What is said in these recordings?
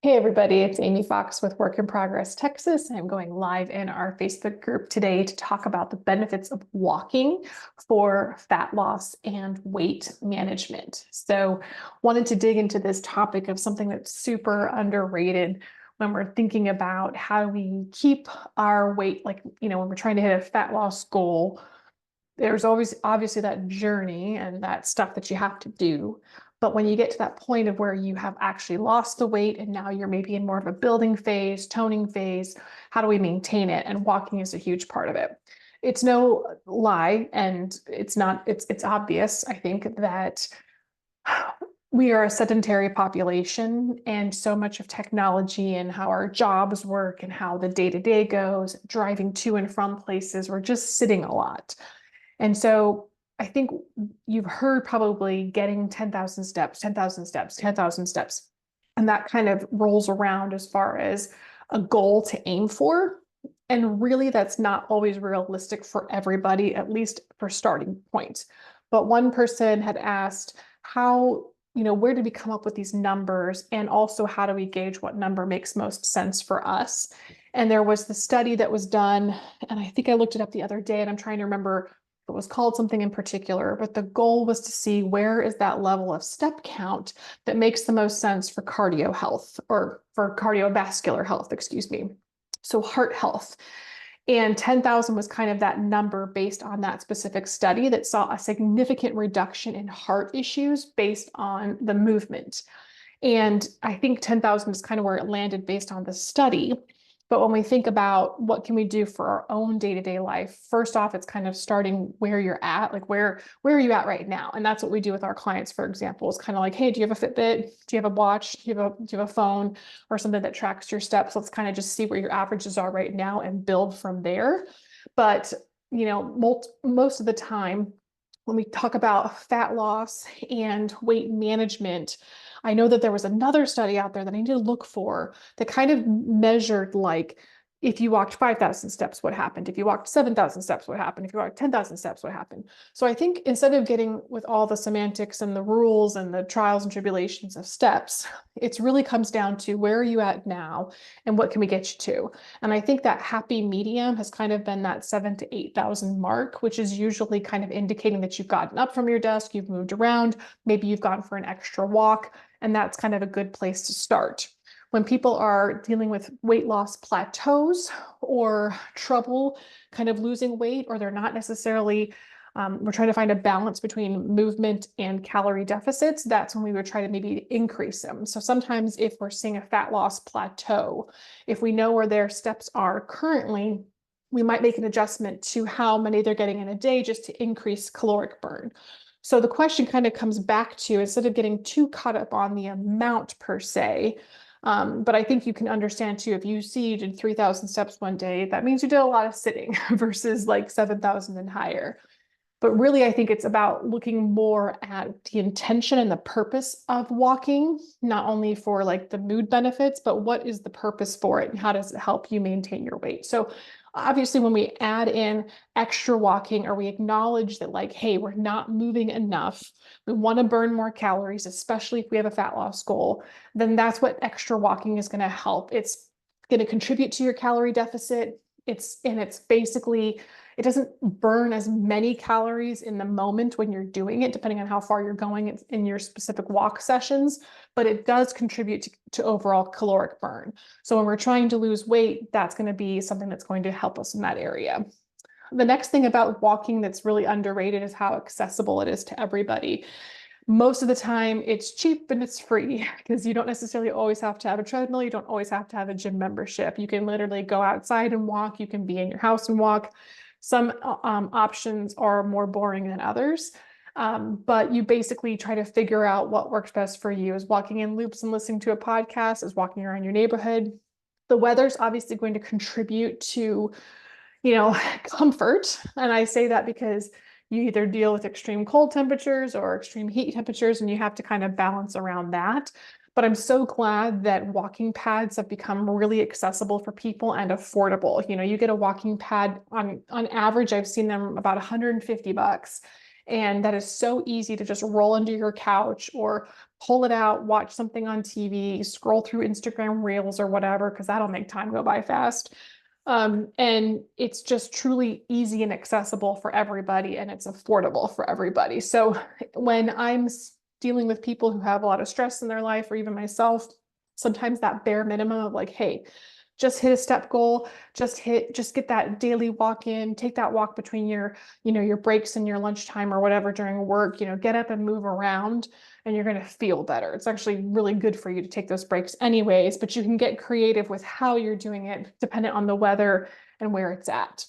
Hey everybody, it's Amy Fox with Work in Progress Texas. I'm going live in our Facebook group today to talk about the benefits of walking for fat loss and weight management. So wanted to dig into this topic of something that's super underrated when we're thinking about how we keep our weight, when we're trying to hit a fat loss goal. There's always obviously that journey and that stuff that you have to do. But when you get to that point of where you have actually lost the weight and now you're maybe in more of a building phase, toning phase, how do we maintain it? And walking is a huge part of it. It's no lie, and it's obvious, I think, that we are a sedentary population, and so much of technology and how our jobs work and how the day-to-day goes, driving to and from places, we're just sitting a lot. And so I think you've heard probably getting 10,000 steps, 10,000 steps, 10,000 steps. And that kind of rolls around as far as a goal to aim for. And really, that's not always realistic for everybody, at least for starting points. But one person had asked where did we come up with these numbers? And also, how do we gauge what number makes most sense for us? And there was the study that was done, and I think I looked it up the other day, and I'm trying to remember it was called something in particular, but the goal was to see where is that level of step count that makes the most sense for cardio health, or for cardiovascular health, excuse me. So heart health. And 10,000 was kind of that number based on that specific study that saw a significant reduction in heart issues based on the movement. And I think 10,000 is kind of where it landed based on the study. But when we think about what can we do for our own day-to-day life, first off, it's kind of starting where you're at, like where are you at right now? And that's what we do with our clients, for example, is kind of like, hey, do you have a Fitbit? Do you have a watch? Do you have a phone or something that tracks your steps? Let's kind of just see where your averages are right now and build from there. But, most of the time, when we talk about fat loss and weight management, I know that there was another study out there that I need to look for that kind of measured, like, if you walked 5,000 steps, what happened? If you walked 7,000 steps, what happened? If you walked 10,000 steps, what happened? So I think instead of getting with all the semantics and the rules and the trials and tribulations of steps, it really comes down to where are you at now and what can we get you to? And I think that happy medium has kind of been that 7,000 to 8,000 mark, which is usually kind of indicating that you've gotten up from your desk, you've moved around, maybe you've gone for an extra walk, and that's kind of a good place to start. When people are dealing with weight loss plateaus or trouble kind of losing weight, or they're not necessarily, we're trying to find a balance between movement and calorie deficits, that's when we would try to maybe increase them. So sometimes if we're seeing a fat loss plateau, if we know where their steps are currently, we might make an adjustment to how many they're getting in a day just to increase caloric burn. So the question kind of comes back to, instead of getting too caught up on the amount per se, but I think you can understand too, if you see you did 3,000 steps one day, that means you did a lot of sitting versus like 7,000 and higher. But really, I think it's about looking more at the intention and the purpose of walking, not only for like the mood benefits, but what is the purpose for it and how does it help you maintain your weight? So obviously, when we add in extra walking, or we acknowledge that, like, hey, we're not moving enough, we want to burn more calories, especially if we have a fat loss goal, then that's what extra walking is going to help. It's going to contribute to your calorie deficit. It's basically, it doesn't burn as many calories in the moment when you're doing it, depending on how far you're going in your specific walk sessions, but it does contribute to overall caloric burn. So when we're trying to lose weight, that's going to be something that's going to help us in that area. The next thing about walking that's really underrated is how accessible it is to everybody. Most of the time it's cheap and it's free, because you don't necessarily always have to have a treadmill. You don't always have to have a gym membership. You can literally go outside and walk. You can be in your house and walk. Some options are more boring than others, but you basically try to figure out what works best for you. Is walking in loops and listening to a podcast? Is walking around your neighborhood? The weather's obviously going to contribute to, comfort. And I say that because you either deal with extreme cold temperatures or extreme heat temperatures, and you have to kind of balance around that. But I'm so glad that walking pads have become really accessible for people and affordable. You get a walking pad on average, I've seen them about $150. And that is so easy to just roll into your couch or pull it out, watch something on TV, scroll through Instagram Reels or whatever, because that'll make time go by fast. And it's just truly easy and accessible for everybody, and it's affordable for everybody. So when I'm dealing with people who have a lot of stress in their life, or even myself, sometimes that bare minimum of like, hey, just hit a step goal, just get that daily walk in, take that walk between your, your breaks and your lunchtime or whatever during work, get up and move around, and you're going to feel better. It's actually really good for you to take those breaks anyways, but you can get creative with how you're doing it dependent on the weather and where it's at.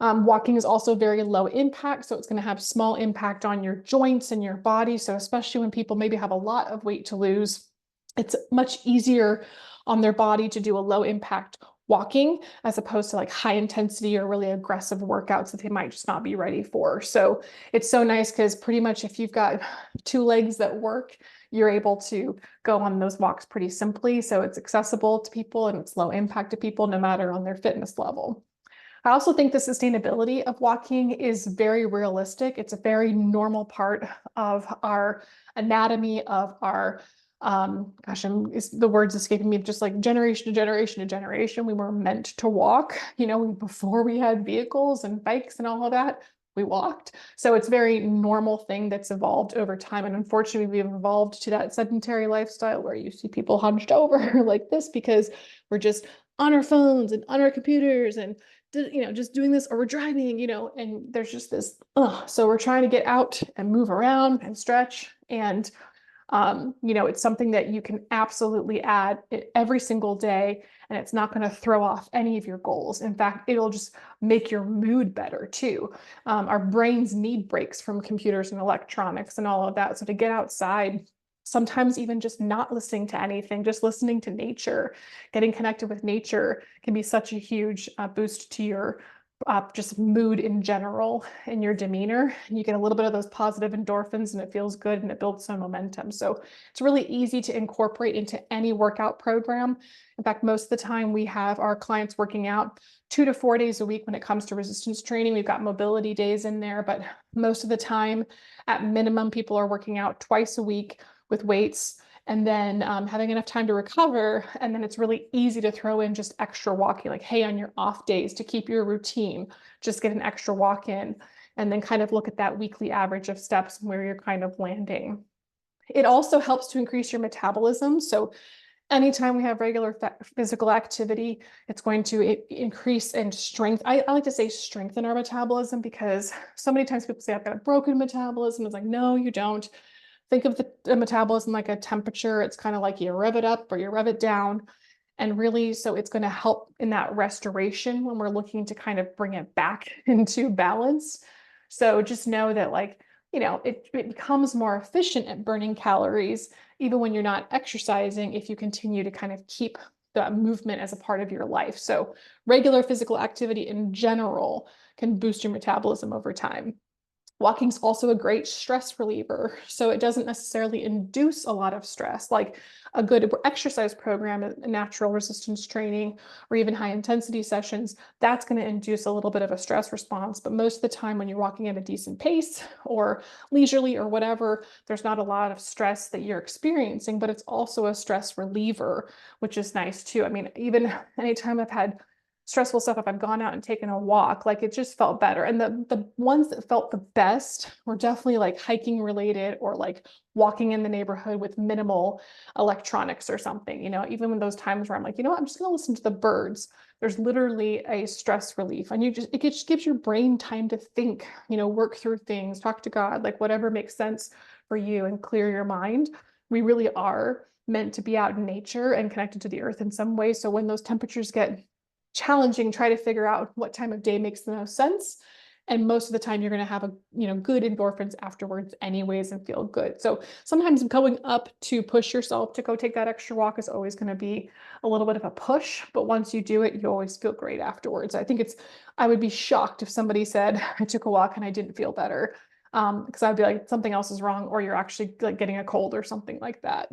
Walking is also very low impact, so it's going to have small impact on your joints and your body. So especially when people maybe have a lot of weight to lose, it's much easier on their body to do a low impact walking as opposed to like high intensity or really aggressive workouts that they might just not be ready for. So it's so nice because pretty much if you've got two legs that work, you're able to go on those walks pretty simply. So it's accessible to people and it's low impact to people no matter on their fitness level. I also think the sustainability of walking is very realistic. It's a very normal part of our anatomy, of our the words escaping me, just like generation to generation to generation, we were meant to walk, before we had vehicles and bikes and all of that, we walked. So it's a very normal thing that's evolved over time. And unfortunately, we've evolved to that sedentary lifestyle where you see people hunched over like this because we're just on our phones and on our computers and just doing this, or we're driving, and there's just this, so we're trying to get out and move around and stretch. And it's something that you can absolutely add every single day, and it's not going to throw off any of your goals. In fact, it'll just make your mood better too. Our brains need breaks from computers and electronics and all of that. So to get outside, sometimes even just not listening to anything, just listening to nature, getting connected with nature can be such a huge boost to your just mood in general and your demeanor. You get a little bit of those positive endorphins and it feels good and it builds some momentum. So it's really easy to incorporate into any workout program. In fact, most of the time we have our clients working out 2 to 4 days a week when it comes to resistance training. We've got mobility days in there, but most of the time, at minimum, people are working out twice a week with weights, and then having enough time to recover. And then it's really easy to throw in just extra walking, like, hey, on your off days to keep your routine, just get an extra walk in, and then kind of look at that weekly average of steps and where you're kind of landing. It also helps to increase your metabolism. So anytime we have regular physical activity, it's going to increase in strength. I like to say strengthen our metabolism, because so many times people say, I've got a broken metabolism. It's like, no, you don't. Think of the metabolism like a temperature. It's kind of like you rev it up or you rev it down. And really, so it's going to help in that restoration when we're looking to kind of bring it back into balance. So just know that, like, it becomes more efficient at burning calories, even when you're not exercising, if you continue to kind of keep the movement as a part of your life. So regular physical activity in general can boost your metabolism over time. Walking is also a great stress reliever. So it doesn't necessarily induce a lot of stress, like a good exercise program, natural resistance training, or even high intensity sessions. That's going to induce a little bit of a stress response. But most of the time when you're walking at a decent pace or leisurely or whatever, there's not a lot of stress that you're experiencing, but it's also a stress reliever, which is nice too. I mean, even anytime I've had stressful stuff, if I've gone out and taken a walk, like, it just felt better. And the ones that felt the best were definitely like hiking related, or like walking in the neighborhood with minimal electronics or something, even when those times where I'm like, what, I'm just going to listen to the birds. There's literally a stress relief, and it just gives your brain time to think, work through things, talk to God, like whatever makes sense for you, and clear your mind. We really are meant to be out in nature and connected to the earth in some way. So when those temperatures get challenging, try to figure out what time of day makes the most sense. And most of the time you're going to have good endorphins afterwards anyways and feel good. So sometimes going up to push yourself to go take that extra walk is always going to be a little bit of a push, but once you do it, you always feel great afterwards. I would be shocked if somebody said, I took a walk and I didn't feel better. Because I'd be like, something else is wrong, or you're actually like getting a cold or something like that,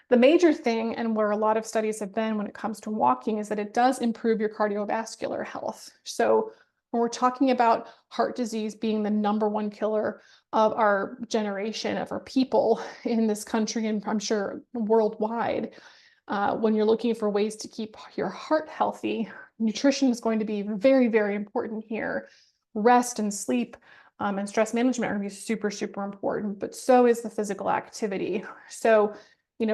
The major thing, and where a lot of studies have been when it comes to walking, is that it does improve your cardiovascular health. So when we're talking about heart disease being the #1 killer of our generation, of our people in this country, and I'm sure worldwide, when you're looking for ways to keep your heart healthy, nutrition is going to be very, very important here. Rest and sleep and stress management are going to be super, super important, but so is the physical activity. So,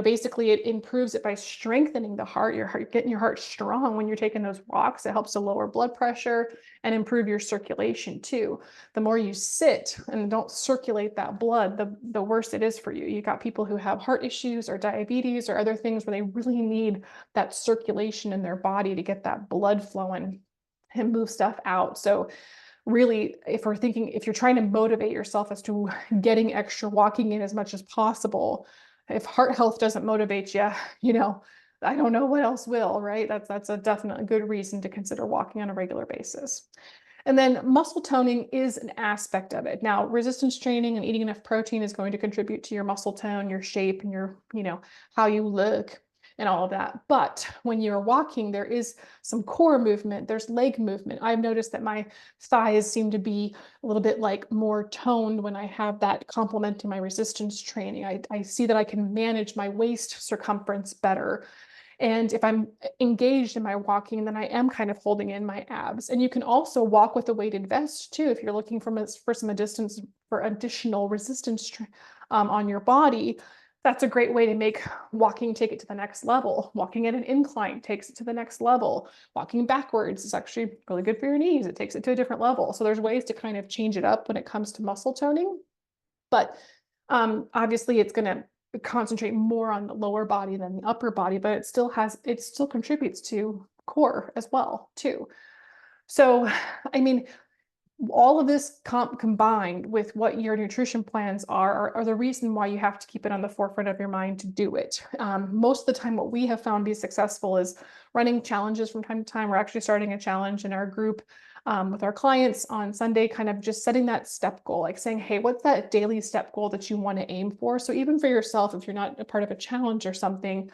basically it improves it by strengthening the heart, getting your heart strong when you're taking those walks. It helps to lower blood pressure and improve your circulation too. The more you sit and don't circulate that blood, the worse it is for you. You got people who have heart issues or diabetes or other things where they really need that circulation in their body to get that blood flowing and move stuff out. So really, if you're trying to motivate yourself as to getting extra walking in as much as possible, if heart health doesn't motivate you, I don't know what else will, right? That's a definite good reason to consider walking on a regular basis. And then muscle toning is an aspect of it. Now, resistance training and eating enough protein is going to contribute to your muscle tone, your shape, and your, how you look and all of that. But when you're walking, there is some core movement, there's leg movement. I've noticed that my thighs seem to be a little bit like more toned when I have that complementing my resistance training. I see that I can manage my waist circumference better. And if I'm engaged in my walking, then I am kind of holding in my abs. And you can also walk with a weighted vest too, if you're looking for some distance for additional resistance on your body. That's a great way to make walking take it to the next level. Walking at an incline takes it to the next level. Walking backwards is actually really good for your knees. It takes it to a different level. So there's ways to kind of change it up when it comes to muscle toning. But obviously it's going to concentrate more on the lower body than the upper body, but it still contributes to core as well too. So, I mean, all of this combined with what your nutrition plans are the reason why you have to keep it on the forefront of your mind to do it. Most of the time, what we have found be successful is running challenges from time to time. We're actually starting a challenge in our group with our clients on Sunday, kind of just setting that step goal, like saying, hey, what's that daily step goal that you want to aim for? So even for yourself, if you're not a part of a challenge or something,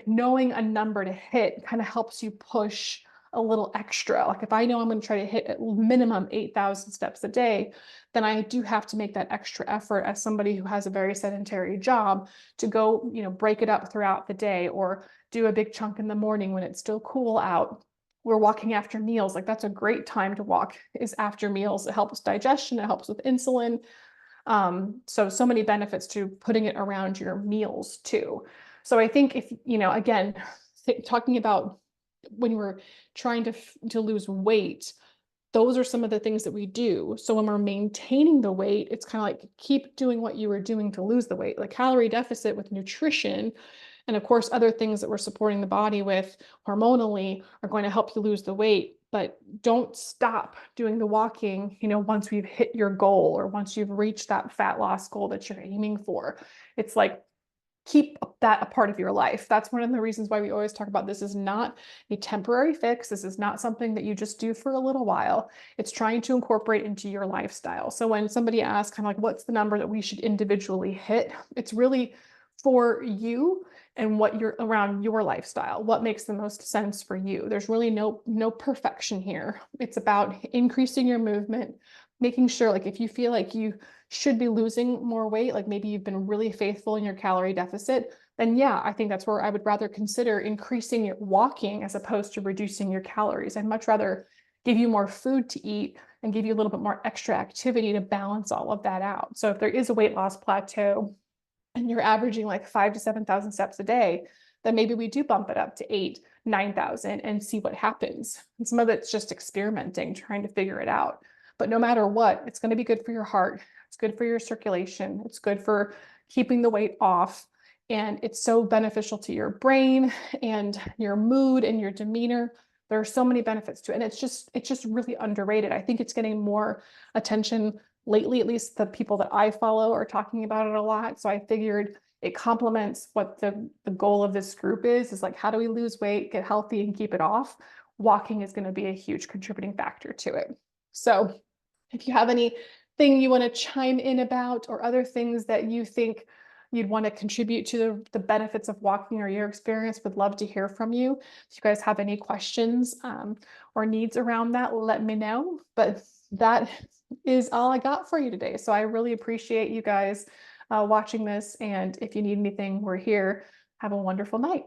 knowing a number to hit kind of helps you push a little extra. Like if I know I'm going to try to hit at minimum 8,000 steps a day, then I do have to make that extra effort as somebody who has a very sedentary job to go, break it up throughout the day or do a big chunk in the morning when it's still cool out. We're walking after meals. Like that's a great time to walk is after meals. It helps digestion. It helps with insulin. So many benefits to putting it around your meals too. So I think if, again, talking about when we're trying to lose weight, those are some of the things that we do. So when we're maintaining the weight, it's kind of like keep doing what you were doing to lose the weight, like calorie deficit with nutrition. And of course, other things that we're supporting the body with hormonally are going to help you lose the weight, but don't stop doing the walking, once we've hit your goal or once you've reached that fat loss goal that you're aiming for. It's like, keep that a part of your life. That's one of the reasons why we always talk about this is not a temporary fix. This is not something that you just do for a little while. It's trying to incorporate into your lifestyle. So when somebody asks kind of like, what's the number that we should individually hit? It's really for you and what you're around your lifestyle, what makes the most sense for you. There's really no perfection here. It's about increasing your movement, making sure like if you feel like you should be losing more weight, like maybe you've been really faithful in your calorie deficit, then yeah, I think that's where I would rather consider increasing your walking as opposed to reducing your calories. I'd much rather give you more food to eat and give you a little bit more extra activity to balance all of that out. So if there is a weight loss plateau and you're averaging like 5,000 to 7,000 steps a day, then maybe we do bump it up to 8,000, 9,000 and see what happens. And some of it's just experimenting, trying to figure it out. But no matter what, it's going to be good for your heart. It's good for your circulation. It's good for keeping the weight off. And it's so beneficial to your brain and your mood and your demeanor. There are so many benefits to it. And it's just really underrated. I think it's getting more attention lately, at least the people that I follow are talking about it a lot. So I figured it complements what the goal of this group is like, how do we lose weight, get healthy and keep it off? Walking is going to be a huge contributing factor to it. So if you have anything you want to chime in about or other things that you think you'd want to contribute to the benefits of walking or your experience, would love to hear from you. If you guys have any questions or needs around that, let me know. But that is all I got for you today. So I really appreciate you guys watching this. And if you need anything, we're here. Have a wonderful night.